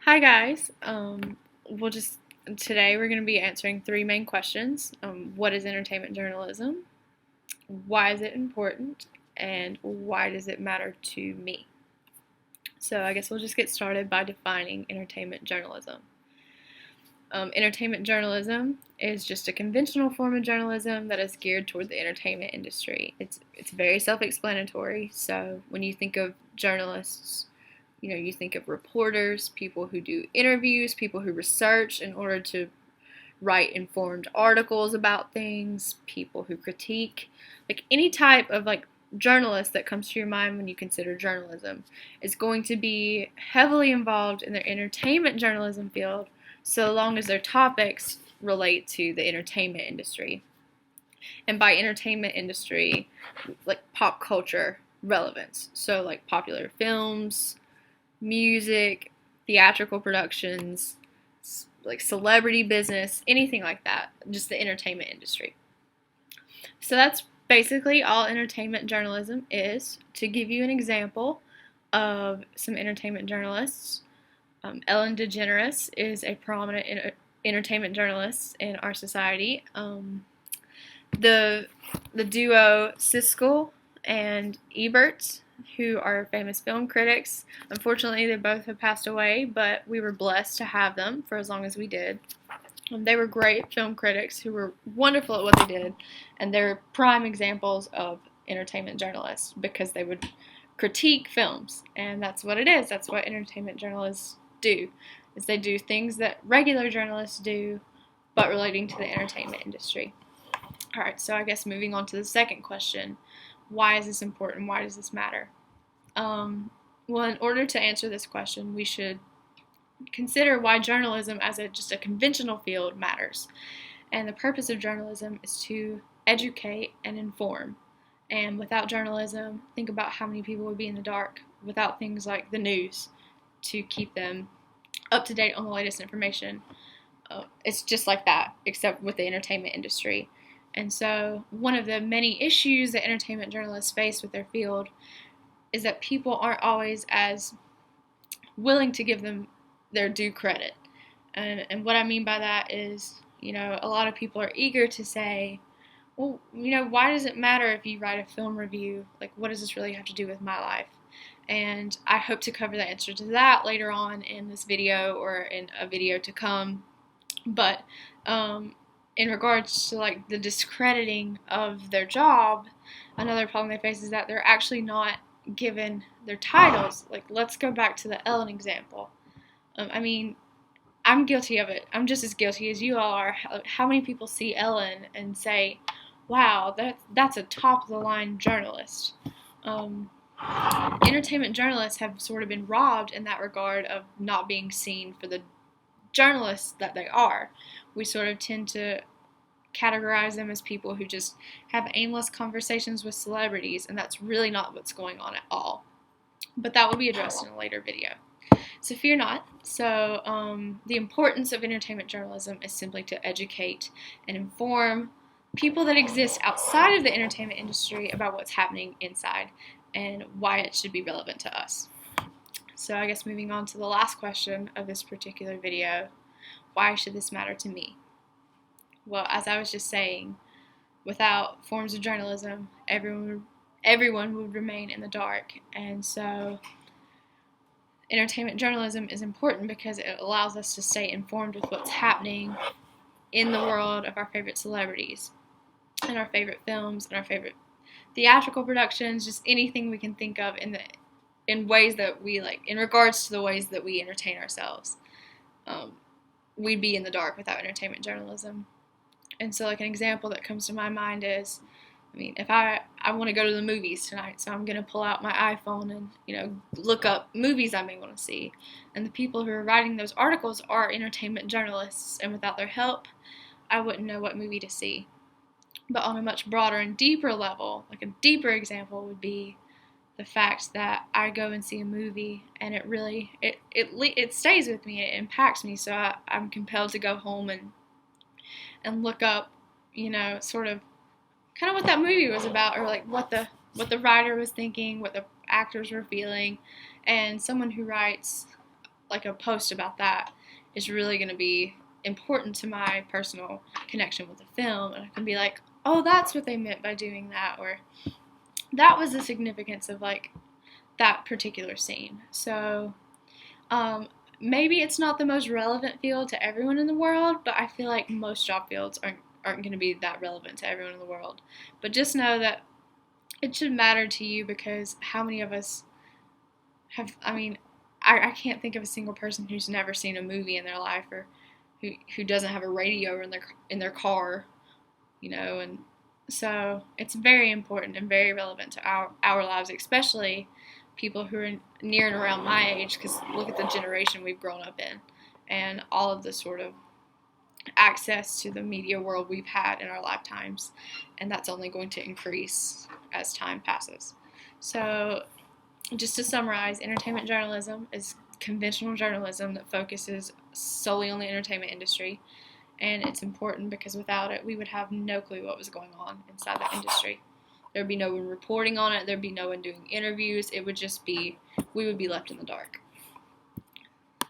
Hi guys. We'll just Today we're going to be answering three main questions. What is entertainment journalism? Why is it important? And why does it matter to me? So I guess we'll just get started by defining entertainment journalism. Entertainment journalism is just a conventional form of journalism that is geared toward the entertainment industry. It's very self-explanatory. So when you think of journalists, you think of reporters, people who do interviews, people who research in order to write informed articles about things, people who critique, like any type of journalist that comes to your mind when you consider journalism is going to be heavily involved in their entertainment journalism field so long as their topics relate to the entertainment industry. And by entertainment industry, like pop culture relevance. So like popular films, music, theatrical productions, like celebrity business, anything like that, just the entertainment industry. So that's basically all entertainment journalism is. To give you an example of some entertainment journalists, Ellen DeGeneres is a prominent entertainment journalist in our society. The duo Siskel and Ebert, who are famous film critics. Unfortunately, they both have passed away, but we were blessed to have them for as long as we did. They were great film critics who were wonderful at what they did, and they're prime examples of entertainment journalists because they would critique films, and that's what it is. That's what entertainment journalists do, is they do things that regular journalists do, but relating to the entertainment industry. All right, so I guess moving on to the second question, why is this important? Why does this matter? Well, in order to answer this question, we should consider why journalism as just a conventional field matters. And the purpose of journalism is to educate and inform. And without journalism, think about how many people would be in the dark without things like the news to keep them up to date on the latest information. It's just like that, except with the entertainment industry. And so one of the many issues that entertainment journalists face with their field is that people aren't always as willing to give them their due credit. And what I mean by that is, a lot of people are eager to say, well, why does it matter if you write a film review? Like, what does this really have to do with my life? And I hope to cover the answer to that later on in this video or in a video to come. But in regards to like the discrediting of their job, another problem they face is that they're actually not given their titles. Like, let's go back to the Ellen example. I'm guilty of it. I'm just as guilty as you all are. How many people see Ellen and say, wow, that's a top of the line journalist? Entertainment journalists have sort of been robbed in that regard of not being seen for the journalists that they are. We sort of tend to categorize them as people who just have aimless conversations with celebrities, and that's really not what's going on at all. But that will be addressed in a later video. So fear not. So the importance of entertainment journalism is simply to educate and inform people that exist outside of the entertainment industry about what's happening inside and why it should be relevant to us. So I guess moving on to the last question of this particular video, why should this matter to me? Well, as I was just saying, without forms of journalism, everyone would remain in the dark. And so entertainment journalism is important because it allows us to stay informed with what's happening in the world of our favorite celebrities and our favorite films and our favorite theatrical productions, just anything we can think of in ways that we like, in regards to the ways that we entertain ourselves. We'd be in the dark without entertainment journalism. And so like an example that comes to my mind is, if I want to go to the movies tonight, so I'm going to pull out my iPhone and, look up movies I may want to see. And the people who are writing those articles are entertainment journalists, and without their help, I wouldn't know what movie to see. But on a much broader and deeper level, like a deeper example would be the fact that I go and see a movie and it really, it stays with me, it impacts me, so I'm compelled to go home and look up, sort of kind of what that movie was about, or like what the writer was thinking, what the actors were feeling. And someone who writes like a post about that is really going to be important to my personal connection with the film, and I can be like, oh, that's what they meant by doing that, or that was the significance of like that particular scene. So maybe it's not the most relevant field to everyone in the world, but I feel like most job fields aren't going to be that relevant to everyone in the world. But just know that it should matter to you, because how many of us have, I mean, I can't think of a single person who's never seen a movie in their life, or who doesn't have a radio in their car, you know, and so it's very important and very relevant to our lives, especially people who are near and around my age, because look at the generation we've grown up in and all of the sort of access to the media world we've had in our lifetimes, and that's only going to increase as time passes. So just to summarize, entertainment journalism is conventional journalism that focuses solely on the entertainment industry, and it's important because without it we would have no clue what was going on inside that industry. There'd be no one reporting on it, there'd be no one doing interviews, it would just be, we would be left in the dark.